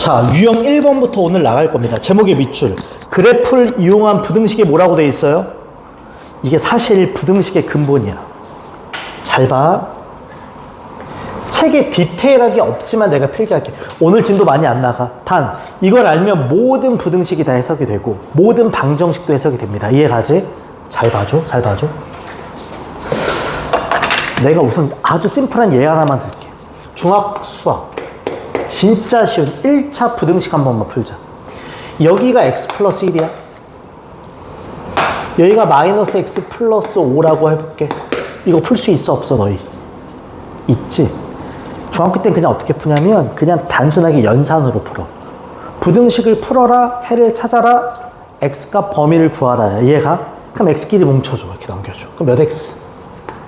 자, 유형 1번부터 오늘 나갈 겁니다. 제목의 밑줄. 그래프를 이용한 부등식이 뭐라고 돼 있어요? 이게 사실 부등식의 근본이야. 잘 봐. 책에 디테일하게 없지만 내가 필기할게. 오늘 짐도 많이 안 나가. 단, 이걸 알면 모든 부등식이 다 해석이 되고 모든 방정식도 해석이 됩니다. 이해가지? 잘 봐줘. 잘 봐줘. 내가 우선 아주 심플한 예 하나만 들게. 중학 수학. 진짜 쉬운 1차 부등식 한 번만 풀자. 여기가 x 플러스 1이야. 여기가 마이너스 x 플러스 5라고 해볼게. 이거 풀 수 있어 없어 너희? 있지? 중학교 때는 그냥 어떻게 푸냐면 그냥 단순하게 연산으로 풀어. 부등식을 풀어라, 해를 찾아라, x값 범위를 구하라. 이해가? 그럼 x끼리 뭉쳐줘. 이렇게 넘겨줘. 그럼 몇 x?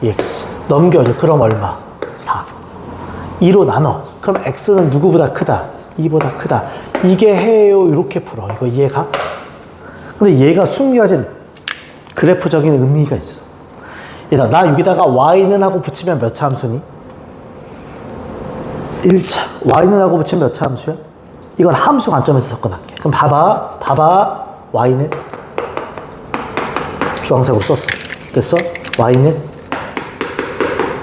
2x. 넘겨줘. 그럼 얼마? 4. 2로 나눠. 그럼 x는 누구보다 크다? 2보다 크다. 이게 해요. 이렇게 풀어. 이거 이해가? 근데 얘가 숨겨진 그래프적인 의미가 있어. 얘들아, 나 여기다가 y는 하고 붙이면 몇 차 함수니? 1차. y는 하고 붙이면 몇 차 함수야? 이건 함수 관점에서 접근할게. 그럼 봐봐. y는 주황색으로 썼어. 됐어? y는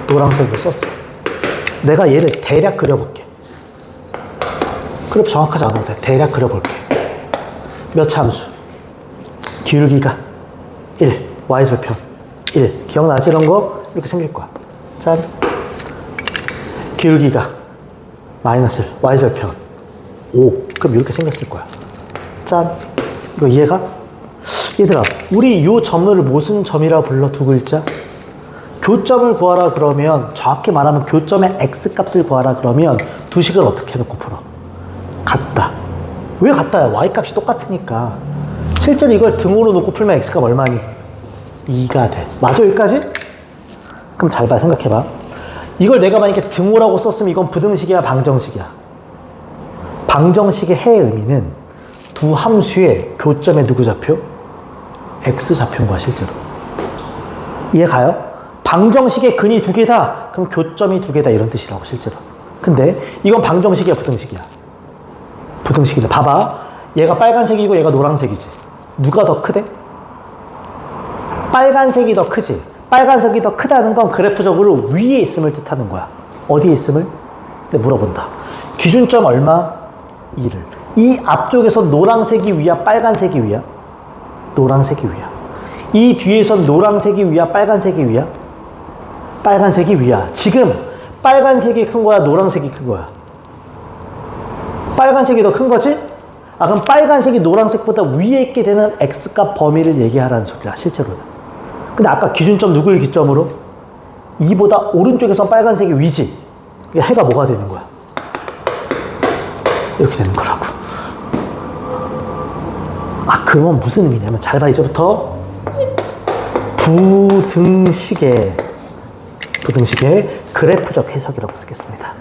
노란색으로 썼어. 내가 얘를 대략 그려볼게. 그래프 정확하지 않아도 돼. 대략 그려볼게. 몇 차 함수? 기울기가 1, y절편 1. 기억나지? 이런 거 이렇게 생길 거야. 짠. 기울기가 마이너스 y절편 5. 그럼 이렇게 생겼을 거야. 짠. 이거 이해가? 얘들아, 우리 이 점을 무슨 점이라고 불러? 두 글자? 교점을 구하라 그러면, 정확히 말하면 교점의 x값을 구하라 그러면 두 식을 어떻게 해놓고 풀어? 같다. 왜 같다야? y값이 똑같으니까. 실제로 이걸 등으로 놓고 풀면 x값 얼마니? 2가 돼. 맞아, 여기까지? 그럼 잘 봐, 생각해봐. 이걸 내가 만약에 등호라고 썼으면 이건 부등식이야, 방정식이야? 방정식의 해의 의미는 두 함수의 교점에 누구 좌표? x 좌표인 거야, 실제로. 이해 가요? 방정식의 근이 두 개다. 그럼 교점이 두 개다. 이런 뜻이라고, 실제로. 근데 이건 방정식이야, 부등식이야? 부등식이다. 봐봐. 얘가 빨간색이고 얘가 노란색이지. 누가 더 크대? 빨간색이 더 크지. 빨간색이 더 크다는 건 그래프적으로 위에 있음을 뜻하는 거야. 어디에 있음을? 근데 물어본다. 기준점 얼마? 2를. 이 앞쪽에서 노란색이 위야, 빨간색이 위야? 노란색이 위야. 이 뒤에선 노란색이 위야, 빨간색이 위야? 빨간색이 위야. 지금 빨간색이 큰 거야, 노란색이 큰 거야? 빨간색이 더 큰 거지? 아, 그럼 빨간색이 노란색보다 위에 있게 되는 x값 범위를 얘기하라는 소리야, 실제로는. 근데 아까 기준점 누구를 기점으로? 2보다 오른쪽에선 빨간색이 위지. 그러니까 해가 뭐가 되는 거야? 이렇게 되는 거라고. 아, 그러면 무슨 의미냐면, 잘 봐, 이제부터. 부등식의 그래프적 해석이라고 쓰겠습니다.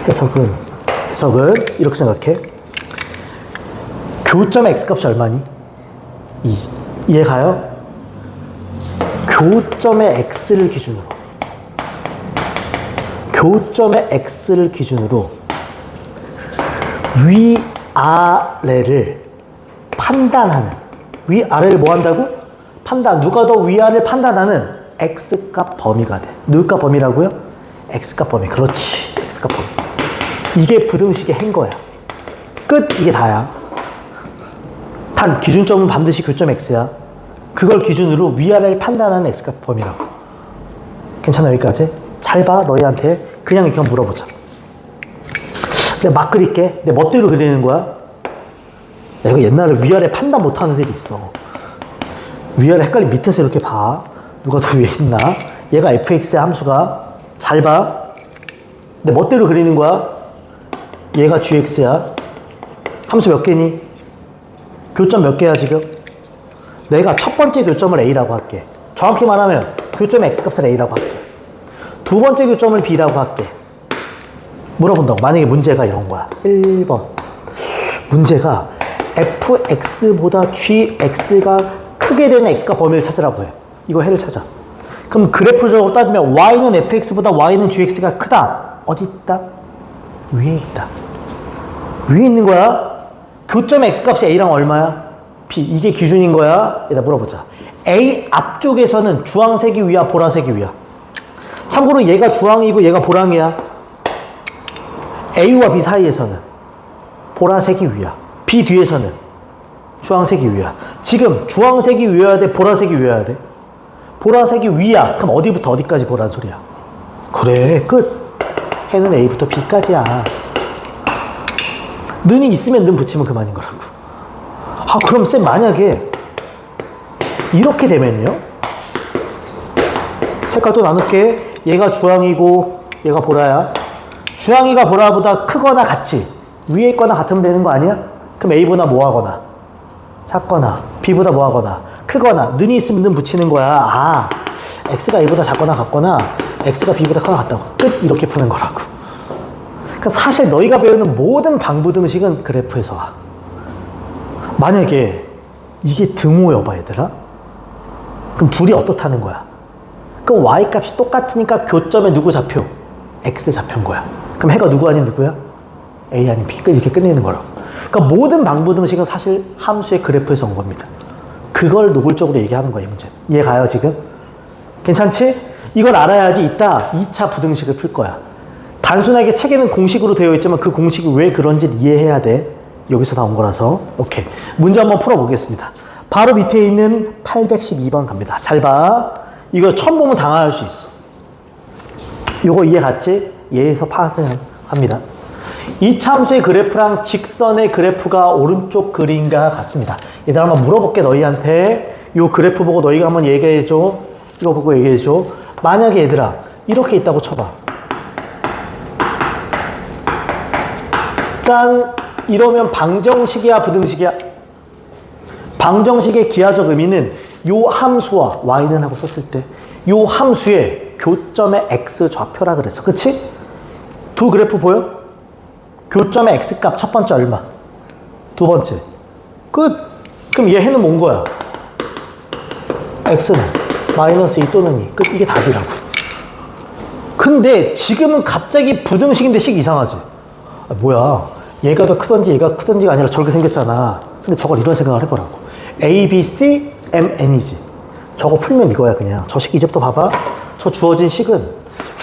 해석은 이렇게 생각해. 교점의 x값이 얼마니? 2. 이해가요? 교점의 x를 기준으로 위아래를 판단하는, 위아래를 뭐 한다고? 누가 더 위아래를 판단하는 x값 범위가 돼. 누구값 범위라고요? x값 범위. 그렇지. x값 범위. 이게 부등식의 해인 거야. 끝. 이게 다야. 단 기준점은 반드시 교점 x야. 그걸 기준으로 위아래를 판단하는 x값 범위라고. 괜찮아, 여기까지? 잘 봐, 너희한테. 그냥 이렇게 물어보자. 내가 막 그릴게. 내 멋대로 그리는 거야. 내가 옛날에 위아래 판단 못하는 애들이 있어. 위아래 헷갈리 밑에서 이렇게 봐. 누가 더 위에 있나? 얘가 fx의 함수가. 잘 봐. 내 멋대로 그리는 거야. 얘가 gx야. 함수 몇 개니? 교점 몇 개야, 지금? 내가 첫 번째 교점을 a라고 할게. 정확히 말하면 교점의 x값을 a라고 할게. 두 번째 교점을 b라고 할게. 물어본다고. 만약에 문제가 이런 거야. 1번. 문제가 fx보다 gx가 크게 되는 x값 범위를 찾으라고 해. 이거 해를 찾아. 그럼 그래프적으로 따지면 y는 fx보다 y는 gx가 크다. 어디 있다? 위에 있다. 위에 있는 거야. 교점 x값이 a랑 얼마야? b. 이게 기준인 거야? 얘다 물어보자. a 앞쪽에서는 주황색이 위야, 보라색이 위야? 참고로 얘가 주황이고 얘가 보랑이야. a와 b 사이에서는 보라색이 위야. b 뒤에서는 주황색이 위야. 지금 주황색이 위여야 돼, 보라색이 위여야 돼? 보라색이 위야. 그럼 어디부터 어디까지 보라는 소리야? 그래, 끝. 해는 a부터 b까지야. 는이 있으면 는 붙이면 그만인 거라고. 아, 그럼 쌤 만약에 이렇게 되면요? 색깔 또 나눌게. 얘가 주황이고 얘가 보라야. 주황이가 보라보다 크거나 같이 위에 있거나 같으면 되는 거 아니야? 그럼 a보다 뭐 하거나 작거나 b보다 뭐 하거나 크거나 는이 있으면 는 붙이는 거야. 아, x가 a보다 작거나 같거나 x가 b보다 크거나 같다고. 끝. 이렇게 푸는 거라고. 그러니까 사실 너희가 배우는 모든 방부등식은 그래프에서 와. 만약에 이게 등호여봐 얘들아. 그럼 둘이 어떻다는 거야? 그럼 y값이 똑같으니까 교점에 누구 좌표? x 좌표인 거야. 그럼 해가 누구 아닌 누구야? a 아닌 b. 이렇게 끝내는 거라고. 그러니까 모든 방부등식은 사실 함수의 그래프에서 온 겁니다. 그걸 노골적으로 얘기하는 거야 이 문제. 이해 가요 지금? 괜찮지? 이걸 알아야지 이따 2차 부등식을 풀 거야. 단순하게 책에는 공식으로 되어 있지만 그 공식이 왜 그런지를 이해해야 돼. 여기서 나온 거라서. 오케이. 문제 한번 풀어보겠습니다. 바로 밑에 있는 812번 갑니다. 잘 봐. 이거 처음 보면 당황할 수 있어. 이거 이해 갔지? 얘에서 파생합니다. 이차 함수의 그래프랑 직선의 그래프가 오른쪽 그림과 같습니다. 얘들 한번 물어볼게 너희한테. 이 그래프 보고 너희가 한번 얘기해줘. 이거 보고 얘기해줘. 만약에 얘들아 이렇게 있다고 쳐봐. 짠! 이러면 방정식이야 부등식이야? 방정식의 기하적 의미는 요 함수와 y는 하고 썼을 때 요 함수의 교점의 x 좌표라 그랬어. 그치? 두 그래프 보여? 교점의 x값 첫 번째 얼마? 두 번째 끝! 그럼 얘 해는 뭔 거야? x는 마이너스 2 또는 2 끝. 이게 답이라고. 근데 지금은 갑자기 부등식인데 식 이상하지? 아, 뭐야 얘가 더 크던지 얘가 크던지가 아니라 저렇게 생겼잖아. 근데 저걸 이런 생각을 해보라고. A, B, C, M, N이지. 저거 풀면 이거야 그냥. 저 식 이제부터 봐봐. 저 주어진 식은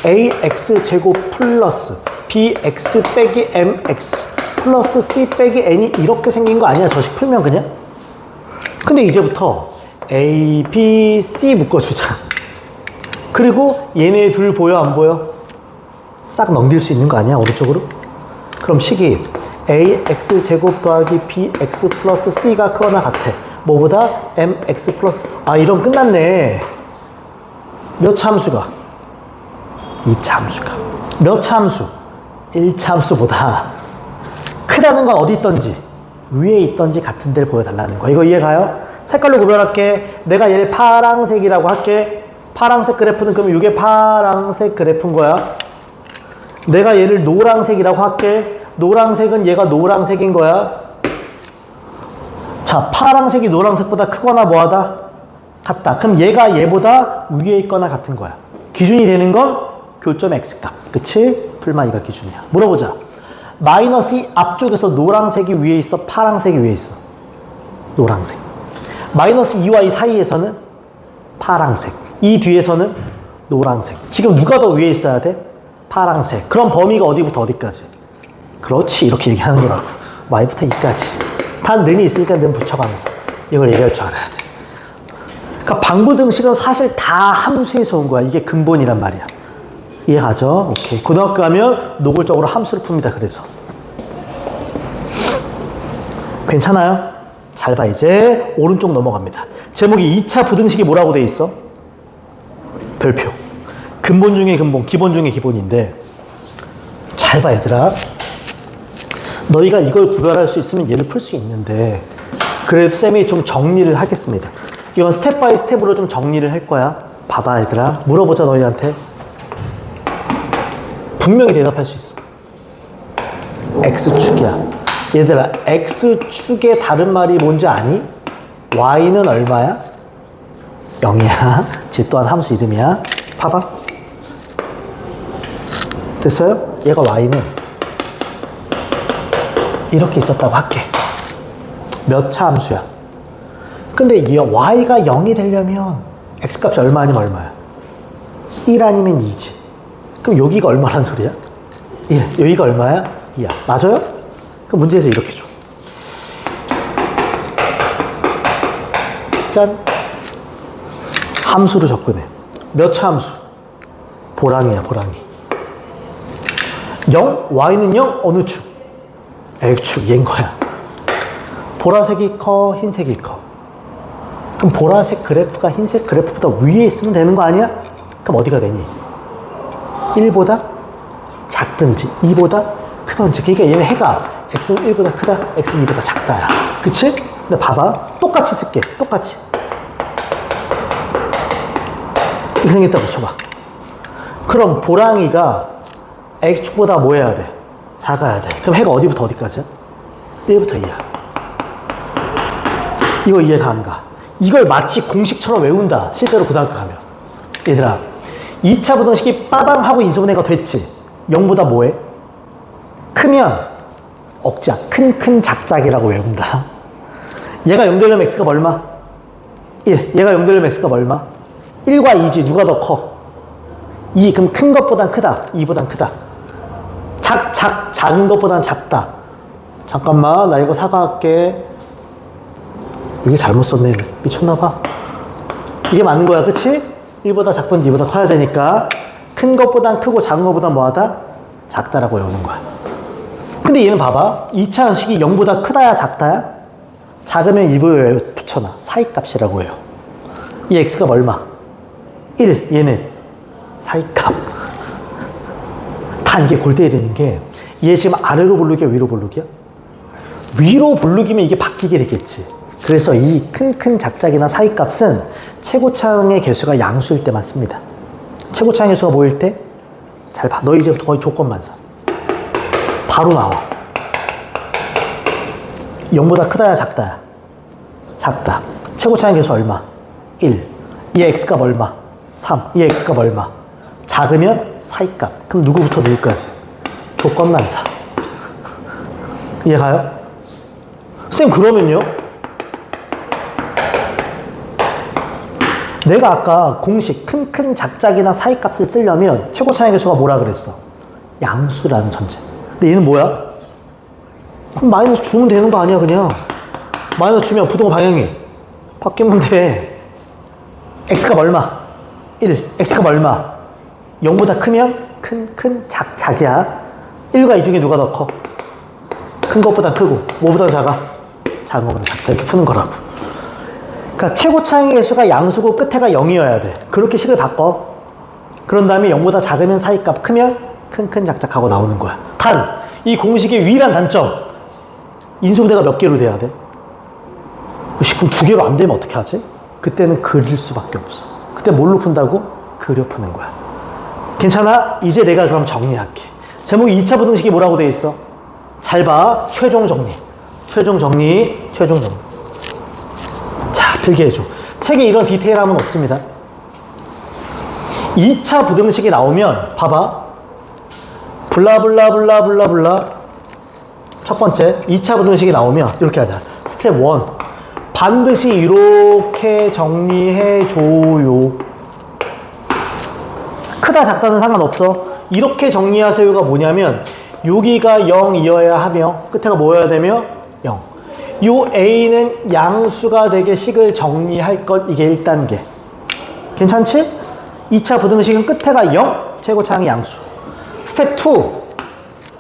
AX 제곱 플러스 BX 빼기 MX 플러스 C 빼기 N이 이렇게 생긴 거 아니야 저 식 풀면 그냥? 근데 이제부터 A, B, C 묶어주자. 그리고 얘네 둘 보여 안 보여? 싹 넘길 수 있는 거 아니야 오른쪽으로? 그럼 식이 ax 제곱 더하기 bx 플러스 c가 크거나 같아. 뭐보다? mx 플러스. 아, 이러면 끝났네. 몇 차 함수가? 2차 함수가. 몇 차 함수? 1차 함수보다 크다는 건 어디 있던지 위에 있던지 같은 데를 보여달라는 거야. 이거 이해 가요? 색깔로 구별할게. 내가 얘를 파랑색이라고 할게. 파랑색 그래프는 그러면 이게 파랑색 그래프인 거야. 내가 얘를 노란색이라고 할게. 노란색은 얘가 노란색인 거야. 자, 파란색이 노란색보다 크거나 뭐하다? 같다. 그럼 얘가 얘보다 위에 있거나 같은 거야. 기준이 되는 건 교점 x값. 그치? 풀마이가 기준이야. 물어보자. 마이너스 2 앞쪽에서 노란색이 위에 있어? 파란색이 위에 있어? 노란색. 마이너스 2와 2 사이에서는 파란색. 이 뒤에서는 노란색. 지금 누가 더 위에 있어야 돼? 파란색. 그럼 범위가 어디부터 어디까지? 그렇지. 이렇게 얘기하는 거라고. y부터 2까지. 단 는이 있으니까 는 붙여가면서 이걸 얘기할 줄 알아야 돼. 그러니까 방부등식은 사실 다 함수에서 온 거야. 이게 근본이란 말이야. 이해가죠? 오케이. 고등학교 가면 노골적으로 함수를 풉니다. 그래서 괜찮아요? 잘 봐. 이제 오른쪽 넘어갑니다. 제목이 2차 부등식이 뭐라고 돼 있어? 별표. 근본 중에 근본, 기본 중에 기본인데 잘 봐 얘들아. 너희가 이걸 구별할 수 있으면 얘를 풀 수 있는데 그래도 쌤이 좀 정리를 하겠습니다. 이건 스텝 바이 스텝으로 좀 정리를 할 거야. 봐봐 얘들아. 물어보자 너희한테. 분명히 대답할 수 있어. X축이야. 얘들아 X축의 다른 말이 뭔지 아니? Y는 얼마야? 0이야. 쟤 또한 함수 이름이야. 봐봐. 됐어요? 얘가 y는 이렇게 있었다고 할게. 몇 차 함수야? 근데 이 y가 0이 되려면 x값이 얼마 아니면 얼마야? 1 아니면 2지. 그럼 여기가 얼마란 소리야? 1. 여기가 얼마야? 2야. 맞아요? 그럼 문제에서 이렇게 줘. 짠. 함수로 접근해. 몇 차 함수? 보랑이야, 보랑이. 0, y는 0, 어느 축? X축, 얘인 거야. 보라색이 커, 흰색이 커. 그럼 보라색 그래프가 흰색 그래프보다 위에 있으면 되는 거 아니야? 그럼 어디가 되니? 1보다 작든지 2보다 크든지. 그러니까 얘는 해가 x는 1보다 크다, x는 2보다 작다야. 그치? 근데 봐봐. 똑같이 쓸게. 똑같이. 이렇게 생겼다고 쳐봐. 그럼 보랑이가 x축보다 뭐 해야 돼? 작아야 돼. 그럼 해가 어디부터 어디까지야? 1부터 2야. 이거 이해가 안 가. 이걸 마치 공식처럼 외운다. 실제로 고등학교 가면. 얘들아, 2차 부등식이 빠방 하고 인수분해가 됐지. 0보다 뭐해? 크면 억자, 큰 작작이라고 외운다. 얘가 0 되려면 x가 얼마? 1. 얘가 0 되려면 x가 얼마? 1과 2지. 누가 더 커? 2. 그럼 큰 것보단 크다. 2보단 크다. 작은 것보단 작다. 잠깐만, 나 이거 사과할게. 이게 잘못 썼네. 미쳤나봐. 이게 맞는 거야, 그치? 1보다 작든 2보다 커야 되니까 큰 것보단 크고 작은 것보단 뭐하다? 작다라고 외우는 거야. 근데 얘는 봐봐. 2차 함식이 0보다 크다야 작다야? 작으면 일부에 붙여놔. 사이값이라고 해요. 이 x가 얼마? 1. 얘는 사이값. 다 이게 골 때리는 게, 얘 지금 아래로 볼록이야, 위로 볼록이야? 위로 볼록이면 이게 바뀌게 되겠지. 그래서 이 큰 작작이나 사이값은 최고차항의 개수가 양수일 때만 씁니다. 최고차항의 개수가 뭐일 때? 잘 봐. 너 이제부터 거의 조건만 써. 바로 나와. 0보다 크다야 작다야? 작다. 최고차항의 개수 얼마? 1. 이 x값 얼마? 3. 이 x값 얼마? 작으면 사이값. 그럼 누구부터 누구까지? 조건만 사. 이해가요? 쌤, 그러면요? 내가 아까 공식 큰 작작이나 사이값을 쓰려면 최고차항의 개수가 뭐라 그랬어? 양수라는 전제. 근데 얘는 뭐야? 그럼 마이너스 주면 되는 거 아니야, 그냥. 마이너스 주면 부동호 방향이 바뀌면 돼. x값 얼마? 1. x값 얼마? 0보다 크면 큰 작이야. 1과 2 중에 누가 더 커? 큰 것보다 크고 뭐보다 작아? 작은 것보다 작다. 이렇게 푸는 거라고. 그러니까 최고차항의 개수가 양수고 끝에가 0이어야 돼. 그렇게 식을 바꿔. 그런 다음에 0보다 작으면 사이값, 크면 큰 작작하고 나오는 거야. 단, 이 공식의 유일한 단점, 인수분해가 몇 개로 돼야 돼? 그럼 2개로 안 되면 어떻게 하지? 그때는 그릴 수밖에 없어. 그때 뭘로 푼다고? 그려 푸는 거야. 괜찮아? 이제 내가 그럼 정리할게. 제목 2차 부등식이 뭐라고 돼 있어? 잘 봐. 최종 정리. 최종 정리. 자, 필기해줘. 책에 이런 디테일함은 없습니다. 2차 부등식이 나오면 봐봐. 블라블라블라블라블라. 첫 번째 2차 부등식이 나오면 이렇게 하자. 스텝 1. 반드시 이렇게 정리해줘요. 크다 작다는 상관없어. 이렇게 정리하세요가 뭐냐면 여기가 0이어야 하며 끝에가 뭐여야 되며 0. 요 A는 양수가 되게 식을 정리할 것. 이게 1단계. 괜찮지? 2차 부등식은 끝에가 0. 최고차항이 양수. 스텝 2.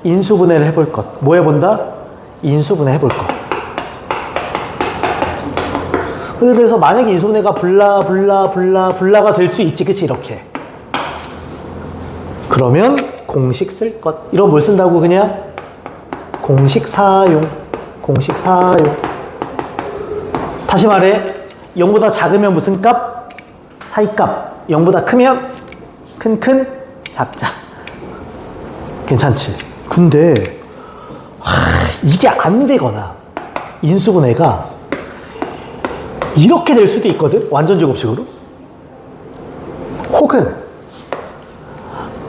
인수분해를 해볼 것. 뭐 해본다? 인수분해 해볼 것. 그래서 만약에 인수분해가 블라가 될 수 있지. 그치? 이렇게. 그러면 공식 쓸 것. 이런 뭘 쓴다고 그냥? 공식 사용. 다시 말해. 0보다 작으면 무슨 값? 사이값. 0보다 크면 큰 작작. 괜찮지? 근데 이게 안 되거나 인수분해가 이렇게 될 수도 있거든? 완전 제곱식으로. 혹은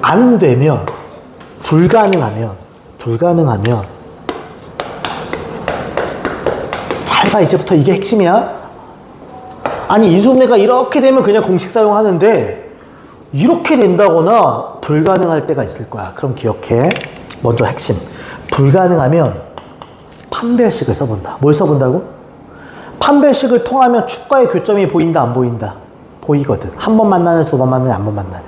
안 되면 불가능하면 잘 봐. 이제부터 이게 핵심이야. 아니 인수분해가 이렇게 되면 그냥 공식 사용하는데 이렇게 된다거나 불가능할 때가 있을 거야. 그럼 기억해. 먼저 핵심. 불가능하면 판별식을 써본다. 뭘 써본다고? 판별식을 통하면 축과의 교점이 보인다, 안 보인다? 보이거든. 한 번 만나는, 두 번 만나는, 한 번 만나는.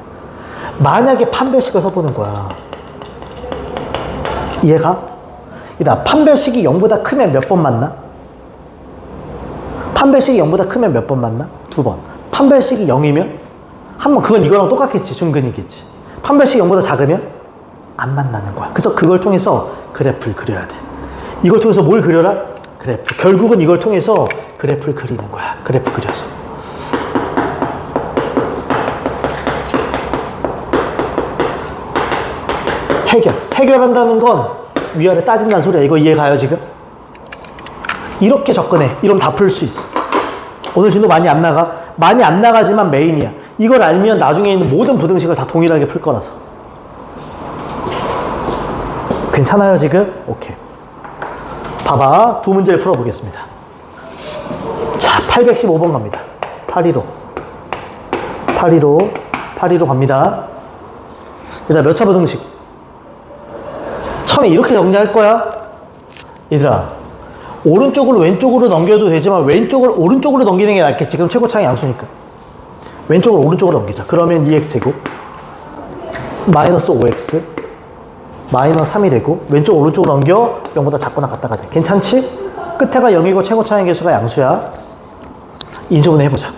만약에 판별식을 써보는 거야. 이해가? 판별식이 0보다 크면 몇 번 만나? 판별식이 0보다 크면 몇 번 만나? 두 번. 판별식이 0이면? 한 번. 그건 이거랑 똑같겠지. 중근이겠지. 판별식이 0보다 작으면? 안 만나는 거야. 그래서 그걸 통해서 그래프를 그려야 돼. 이걸 통해서 뭘 그려라? 그래프. 결국은 이걸 통해서 그래프를 그리는 거야. 그래프 그려서. 해결한다는 건 위아래 따진다는 소리야. 이거 이해가요 지금? 이렇게 접근해. 이러면 다 풀 수 있어. 오늘 진도 많이 안 나가? 많이 안 나가지만 메인이야. 이걸 알면 나중에 있는 모든 부등식을 다 동일하게 풀 거라서. 괜찮아요 지금? 오케이. 봐봐. 두 문제를 풀어보겠습니다. 자, 815번 갑니다. 815 갑니다. 얘들아, 몇 차 부등식? 처음에 이렇게 정리할 거야. 얘들아, 오른쪽으로 왼쪽으로 넘겨도 되지만 오른쪽으로 넘기는 게 낫겠지. 그럼 최고차항이 양수니까. 왼쪽으로 오른쪽으로 넘기자. 그러면 2x제곱 마이너스 5x 마이너스 3이 되고, 왼쪽 오른쪽으로 넘겨 0보다 작거나 같다가 돼. 괜찮지? 끝에가 0이고 최고차항의 개수가 양수야. 인수분해 해보자.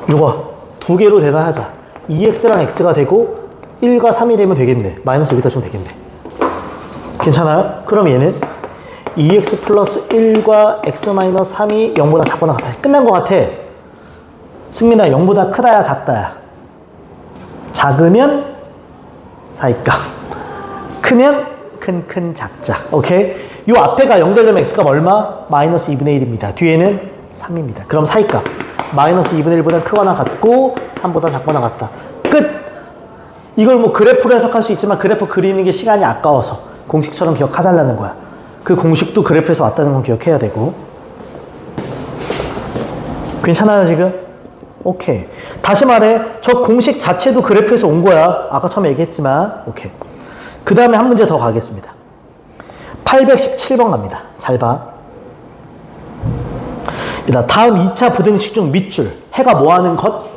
이거 두 개로 대단하자. 2x랑 x가 되고 1과 3이 되면 되겠네. 마이너스 여기다 주면 되겠네. 괜찮아요? 그럼 얘는 2x 플러스 1과 x 마이너스 3이 0보다 작거나 같아. 끝난 것 같아. 승민아, 0보다 크다야 작다야? 작으면 사이값, 크면 큰 작자. 오케이? 요 앞에가 0 되려면 x값 얼마? 마이너스 2분의 1입니다. 뒤에는 3입니다. 그럼 사이값 마이너스 2분의 1보다 크거나 같고 3보다 작거나 같다. 끝! 이걸 뭐 그래프로 해석할 수 있지만 그래프 그리는 게 시간이 아까워서 공식처럼 기억해달라는 거야. 그 공식도 그래프에서 왔다는 건 기억해야 되고. 괜찮아요 지금? 오케이. 다시 말해, 저 공식 자체도 그래프에서 온 거야. 아까 처음에 얘기했지만. 오케이. 그 다음에 한 문제 더 가겠습니다. 817번 갑니다. 잘 봐. 다음 2차 부등식 중 밑줄. 해가 뭐하는 것?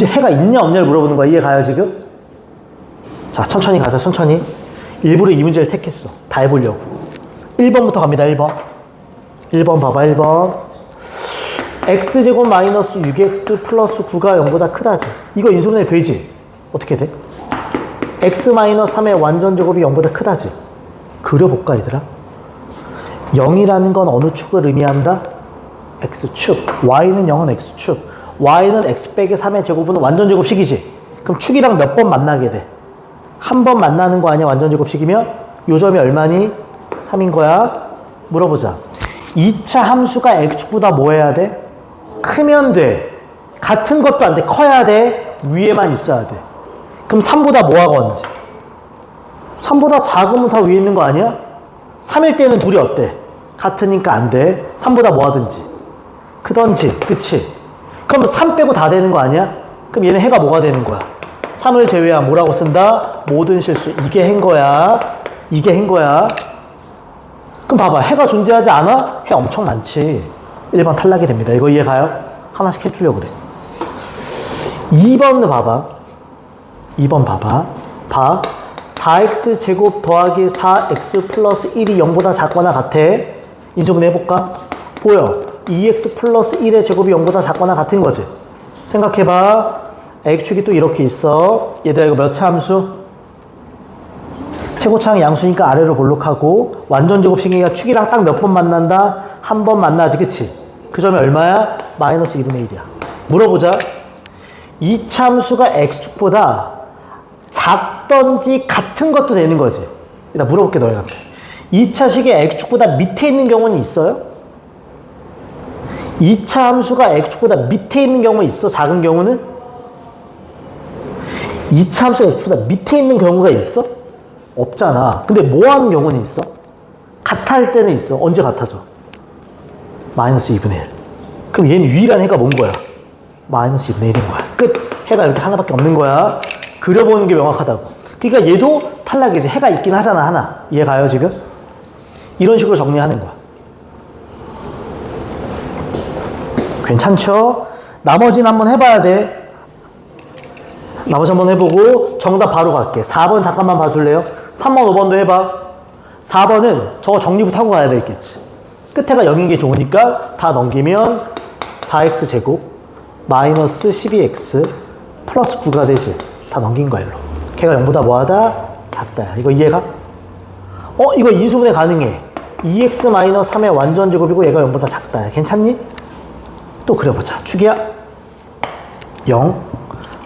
해가 있냐 없냐를 물어보는 거야. 이해가요 지금? 자, 천천히 가자. 천천히. 일부러 이 문제를 택했어. 다 해보려고. 1번부터 갑니다. 1번 봐봐. 1번. x제곱 마이너스 6x 플러스 9가 0보다 크다지. 이거 인수분해 되지? 어떻게 돼? x 마이너스 3의 완전제곱이 0보다 크다지. 그려볼까 얘들아? 0이라는 건 어느 축을 의미한다? x축. y는 0은 x축. y는 x 빼기 3의 제곱은 완전제곱식이지. 그럼 축이랑 몇 번 만나게 돼? 한 번 만나는 거 아니야? 완전제곱식이면? 요 점이 얼마니? 3인 거야. 물어보자. 2차 함수가 x축보다 뭐 해야 돼? 크면 돼. 같은 것도 안 돼. 커야 돼. 위에만 있어야 돼. 그럼 3보다 뭐 하건지? 3보다 작으면 다 위에 있는 거 아니야? 3일 때는 둘이 어때? 같으니까 안 돼. 3보다 뭐 하든지. 크던지. 그치? 그럼 3 빼고 다 되는 거 아니야? 그럼 얘는 해가 뭐가 되는 거야? 3을 제외한 뭐라고 쓴다? 모든 실수. 이게 해인 거야. 그럼 봐봐. 해가 존재하지 않아? 해 엄청 많지. 1번 탈락이 됩니다. 이거 이해가요? 하나씩 해주려고 그래. 2번 봐봐. 2번 봐봐. 4x 제곱 더하기 4x 플러스 1이 0보다 작거나 같아. 인수분해 해볼까? 보여. 2x 플러스 1의 제곱이 0보다 작거나 같은 거지. 생각해봐. x축이 또 이렇게 있어. 얘들아, 이거 몇 차 함수? 최고차항 양수니까 아래로 볼록하고, 완전제곱식이니까 축이랑 딱 몇 번 만난다? 한 번 만나지, 그치? 그 점이 얼마야? 마이너스 2분의 1이야. 물어보자. 2차 함수가 x축보다 작던지 같은 것도 되는 거지. 나 물어볼게, 너희한테. 2차식이 x축보다 밑에 있는 경우는 있어요? 2차 함수가 x축보다 밑에 있는 경우 있어? 작은 경우는? 2차 함수가 x보다 밑에 있는 경우가 있어? 없잖아. 근데 뭐 하는 경우는 있어? 같을 때는 있어. 언제 같아져? 마이너스 2분의 1. 그럼 얘는 유일한 해가 뭔 거야? 마이너스 2분의 1인 거야. 끝. 해가 이렇게 하나밖에 없는 거야. 그려보는 게 명확하다고. 그러니까 얘도 탈락이지. 해가 있긴 하잖아, 하나. 이해 가요, 지금? 이런 식으로 정리하는 거야. 괜찮죠? 나머지는 한번 해봐야 돼. 나머지 한번 해보고 정답 바로 갈게. 4번 잠깐만 봐줄래요? 3번, 5번도 해봐. 4번은 저거 정리부터 하고 가야 되겠지. 끝에가 0인 게 좋으니까 다 넘기면 4x제곱 마이너스 12x 플러스 9가 되지. 다 넘긴 거야, 일로. 걔가 0보다 뭐하다? 작다. 이거 이해가? 이거 인수분해 가능해. 2x 마이너스 3의 완전 제곱이고 얘가 0보다 작다. 괜찮니? 또 그려보자. 축이야. 0.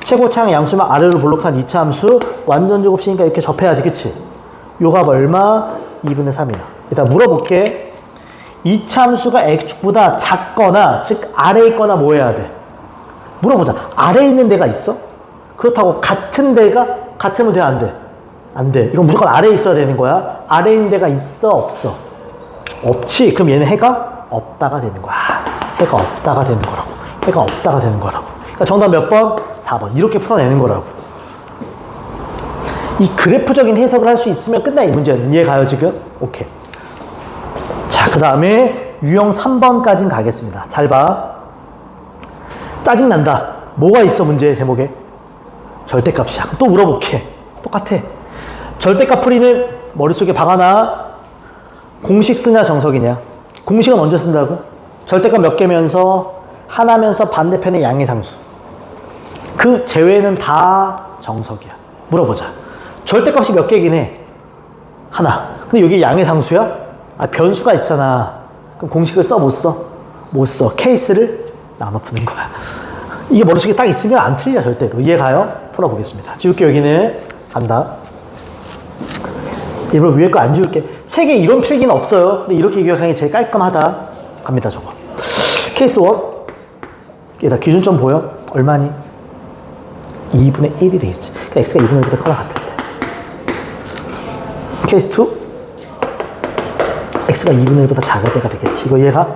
최고차항 양수만 아래로 볼록한 2차 함수 완전 제곱식이니까 이렇게 접해야지. 그치? 요 값 얼마? 2분의 3이야. 일단 물어볼게. 2차 함수가 x축보다 작거나 즉 아래에 있거나 뭐 해야 돼? 물어보자. 아래에 있는 데가 있어? 그렇다고 같은 데가? 같으면 돼? 안 돼? 안 돼. 이건 무조건 아래에 있어야 되는 거야. 아래에 있는 데가 있어? 없어? 없지? 그럼 얘는 해가 없다가 되는 거야. 해가 없다가 되는 거라고. 해가 없다가 되는 거라고. 그러니까 정답 몇 번? 4번. 이렇게 풀어내는 거라고. 이 그래프적인 해석을 할 수 있으면 끝나. 이 문제는. 이해 가요 지금? 오케이. 자, 그 다음에 유형 3번까지는 가겠습니다. 잘 봐. 짜증난다. 뭐가 있어 문제 제목에? 절대값이야. 또 물어볼게. 똑같아. 절대값 풀이는 머릿속에 박아놔. 공식 쓰냐 정석이냐? 공식은 언제 쓴다고? 절대값 몇 개면서 하나면서 반대편의 양의 상수. 그 제외는 다 정석이야. 물어보자. 절대값이 몇 개긴 해? 하나. 근데 여기 양의 상수야? 변수가 있잖아. 그럼 공식을 써? 못 써? 못 써. 케이스를 나눠 푸는 거야. 이게 머릿속에 딱 있으면 안 틀려 절대로. 이해 가요? 풀어보겠습니다. 지울게. 여기는 간다. 일부러 위에 거 안 지울게. 책에 이런 필기는 없어요. 근데 이렇게 기억하는 게 제일 깔끔하다. 갑니다 저거. 케이스 1. 얘다 기준점 보여? 얼마니? 2분의 1이 되겠지. 그러니까 x가 2분의 1보다 커나 같은데. 케이스 2. x가 2분의 1보다 작을 때가 되겠지. 이거 이해가?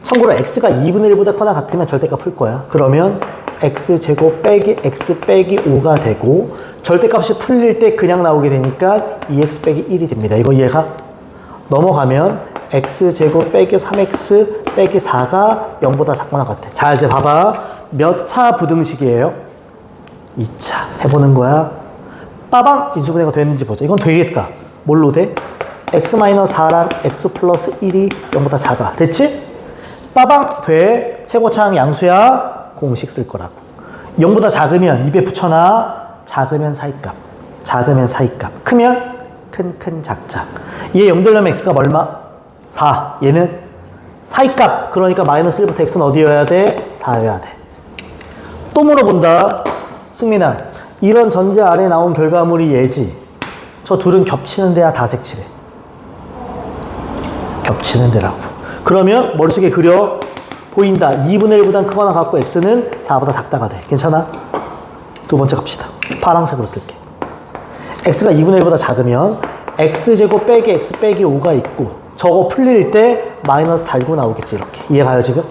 참고로 x가 2분의 1보다 커나 같으면 절대값 풀 거야. 그러면 x제곱 빼기 x 빼기 5가 되고 절대값이 풀릴 때 그냥 나오게 되니까 2x 빼기 1이 됩니다. 이거 이해가? 넘어가면 x제곱 빼기 3x 빼기 4가 0보다 작거나 같아. 자, 이제 봐봐. 몇 차 부등식이에요? 2차. 해보는 거야. 빠방! 인수분해가 됐는지 보자. 이건 되겠다. 뭘로 돼? x-4랑 x 플러스 1이 0보다 작아. 됐지? 빠방! 돼. 최고차항 양수야. 공식 쓸 거라고. 0보다 작으면 입에 붙여놔. 작으면 사이값. 작으면 사이값. 크면 큰 작작. 얘 0 되려면 x값 얼마? 4. 얘는 사이값. 그러니까 마이너스 1부터 x는 어디여야 돼? 4여야 돼. 또 물어본다. 승민아, 이런 전제 아래 나온 결과물이 얘지. 저 둘은 겹치는 데야 다 색칠해. 겹치는 데라고. 그러면 머릿속에 그려. 보인다. 2분의 1보다 크거나 같고 x는 4보다 작다가 돼. 괜찮아? 두 번째 갑시다. 파란색으로 쓸게. x가 2분의 1보다 작으면 x제곱 빼기 x 빼기 5가 있고 저거 풀릴 때 마이너스 달고 나오겠지. 이렇게. 이해 가요 지금?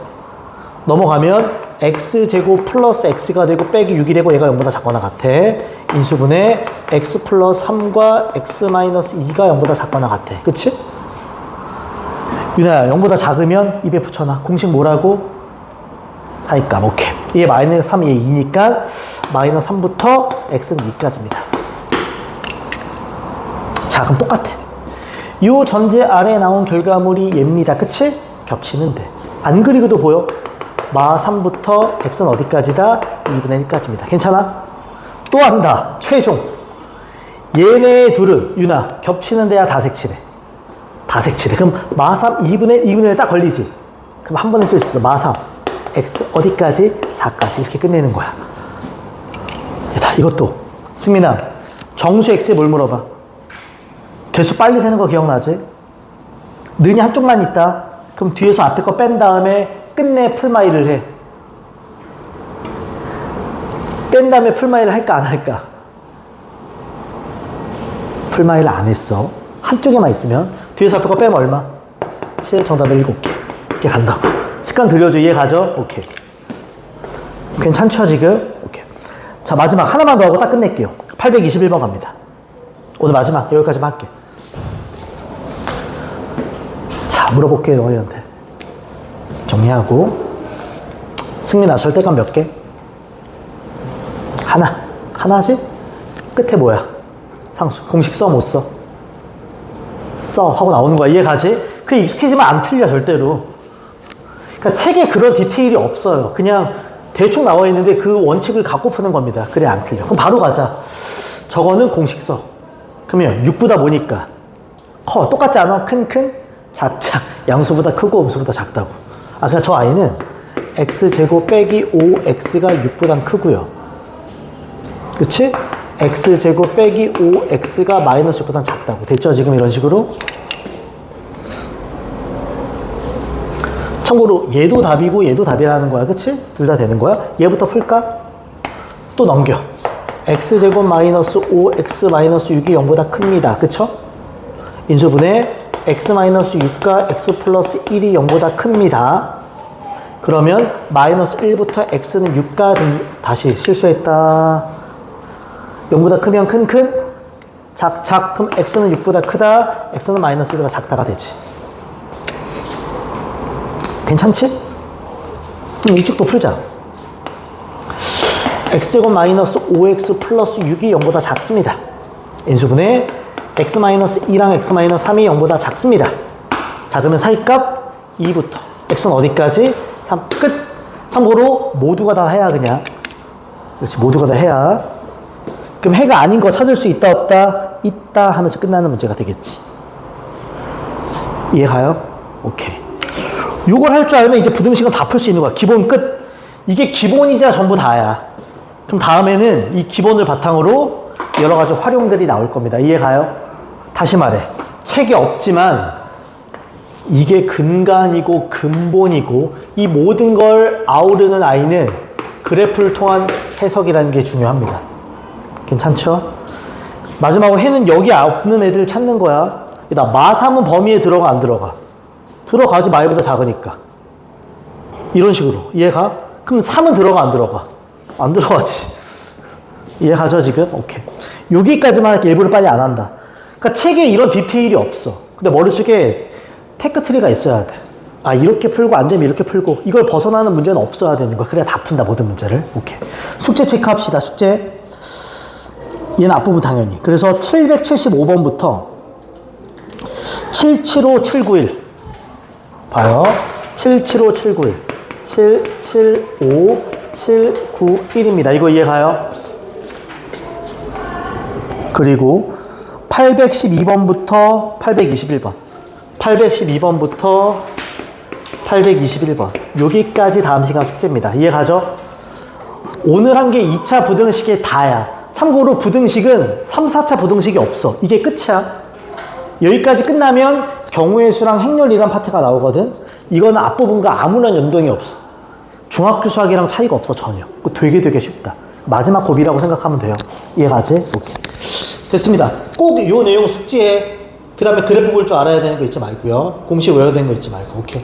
넘어가면 x제곱 플러스 x가 되고 빼기 6이 되고 얘가 0보다 작거나 같아. 인수분해 x 플러스 3과 x 마이너스 2가 0보다 작거나 같아. 그치? 유나야, 0보다 작으면 입에 붙여놔. 공식 뭐라고? 사이값. 오케이. 얘 마이너스 3, 얘 2니까 마이너스 3부터 x는 2까지입니다. 자, 그럼 똑같아. 요 전제 아래에 나온 결과물이 얘입니다. 그치? 겹치는데. 안 그리고도 보여? 마 3부터 x는 어디까지다? 2분의 1까지입니다. 괜찮아? 또 한다. 최종. 얘네 둘은, 유나, 겹치는 데야 다 색칠해. 다 색칠해. 그럼 마 3, 2분의 1 딱 걸리지? 그럼 한 번에 쓸 수 있어. 마 3. x 어디까지? 4까지. 이렇게 끝내는 거야. 이것도. 승민아, 정수 x에 뭘 물어봐? 개수 빨리 세는 거 기억나지? 는이 한쪽만 있다. 그럼 뒤에서 앞에 거 뺀 다음에 끝내 풀마이를 해. 뺀 다음에 풀마이를 할까 안 할까? 풀마이를 안 했어. 한쪽에만 있으면 뒤에서 앞에 거 빼면 얼마? 7 정답은 7개. 이렇게 간다고. 습관 들려줘. 이해 가죠? 오케이. 괜찮죠 지금? 오케이. 자 마지막 하나만 더 하고 딱 끝낼게요. 821번 갑니다. 오늘 마지막 여기까지만 할게. 자 물어볼게요 너희한테. 정리하고. 승민아 절대값 몇 개? 하나지? 끝에 뭐야? 상수. 공식 써 못 써? 써 하고 나오는 거야. 이해 가지? 그게 익숙해지면 안 틀려 절대로. 그러니까 책에 그런 디테일이 없어요. 그냥 대충 나와 있는데 그 원칙을 갖고 푸는 겁니다. 그래 안 틀려. 그럼 바로 가자. 저거는 공식 써. 그러면 6보다 뭐니까? 커. 똑같지 않아? 큰, 작작. 양수보다 크고 음수보다 작다고. 그러니까 저 아이는 x제곱 빼기 5x가 6보단 크고요. 그치? x제곱 빼기 5x가 마이너스 6보단 작다고. 됐죠? 지금 이런 식으로? 참고로 얘도 답이고 얘도 답이라는 거야. 그치? 둘 다 되는 거야. 얘부터 풀까? 또 넘겨. x제곱 마이너스 5x 마이너스 6이 0보다 큽니다. 그쵸? 인수분해 x 마이너스 6과 x 플러스 1이 0보다 큽니다. 그러면 마이너스 1부터 x는 6까지 다시 실수했다. 0보다 크면 큰, 작. 그럼 x는 6보다 크다. x는 마이너스 1보다 작다가 되지. 괜찮지? 그럼 이쪽도 풀자. x제곱 마이너스 5x 플러스 6이 0보다 작습니다. 인수분해 x 마이너스 2랑 x 마이너스 3이 0보다 작습니다. 자 그러면 사이값 2부터 x는 어디까지? 3 끝. 참고로 모두가 다 해야 그냥. 그렇지 모두가 다 해야. 그럼 해가 아닌 거 찾을 수 있다 없다? 있다 하면서 끝나는 문제가 되겠지. 이해 가요? 오케이. 요걸 할 줄 알면 이제 부등식은 다 풀 수 있는 거야. 기본 끝. 이게 기본이자 전부 다야. 그럼 다음에는 이 기본을 바탕으로 여러 가지 활용들이 나올 겁니다. 이해 가요? 다시 말해. 책이 없지만 이게 근간이고 근본이고 이 모든 걸 아우르는 아이는 그래프를 통한 해석이라는 게 중요합니다. 괜찮죠? 마지막으로 해는 여기 없는 애들 찾는 거야. 나 마3은 범위에 들어가 안 들어가? 들어가지. 마이보다 작으니까. 이런 식으로. 이해가? 그럼 3은 들어가 안 들어가? 안 들어가지. 이해가죠 지금? 오케이. 여기까지만 일부러 빨리 안 한다. 그러니까 책에 이런 디테일이 없어. 근데 머릿속에 테크트리가 있어야 돼. 이렇게 풀고 안 되면 이렇게 풀고. 이걸 벗어나는 문제는 없어야 되는 거야. 그래야 다 푼다 모든 문제를. 오케이. 숙제 체크합시다. 숙제. 얘는 앞부분 당연히. 그래서 775번부터 775791 봐요. 775791 775791입니다. 이거 이해가요? 그리고 812번부터 821번 812번부터 821번 여기까지 다음 시간 숙제입니다. 이해가죠? 오늘 한 게 2차 부등식의 다야. 참고로 부등식은 3, 4차 부등식이 없어. 이게 끝이야. 여기까지 끝나면 경우의 수랑 행렬이란 파트가 나오거든. 이거는 앞부분과 아무런 연동이 없어. 중학교 수학이랑 차이가 없어 전혀. 되게 쉽다. 마지막 고비라고 생각하면 돼요. 이해가지? 오케이. 됐습니다. 꼭 이 내용 숙지해. 그 다음에 그래프 볼 줄 알아야 되는 거 잊지 말고요. 공식 외워야 되는 거 잊지 말고. 오케이.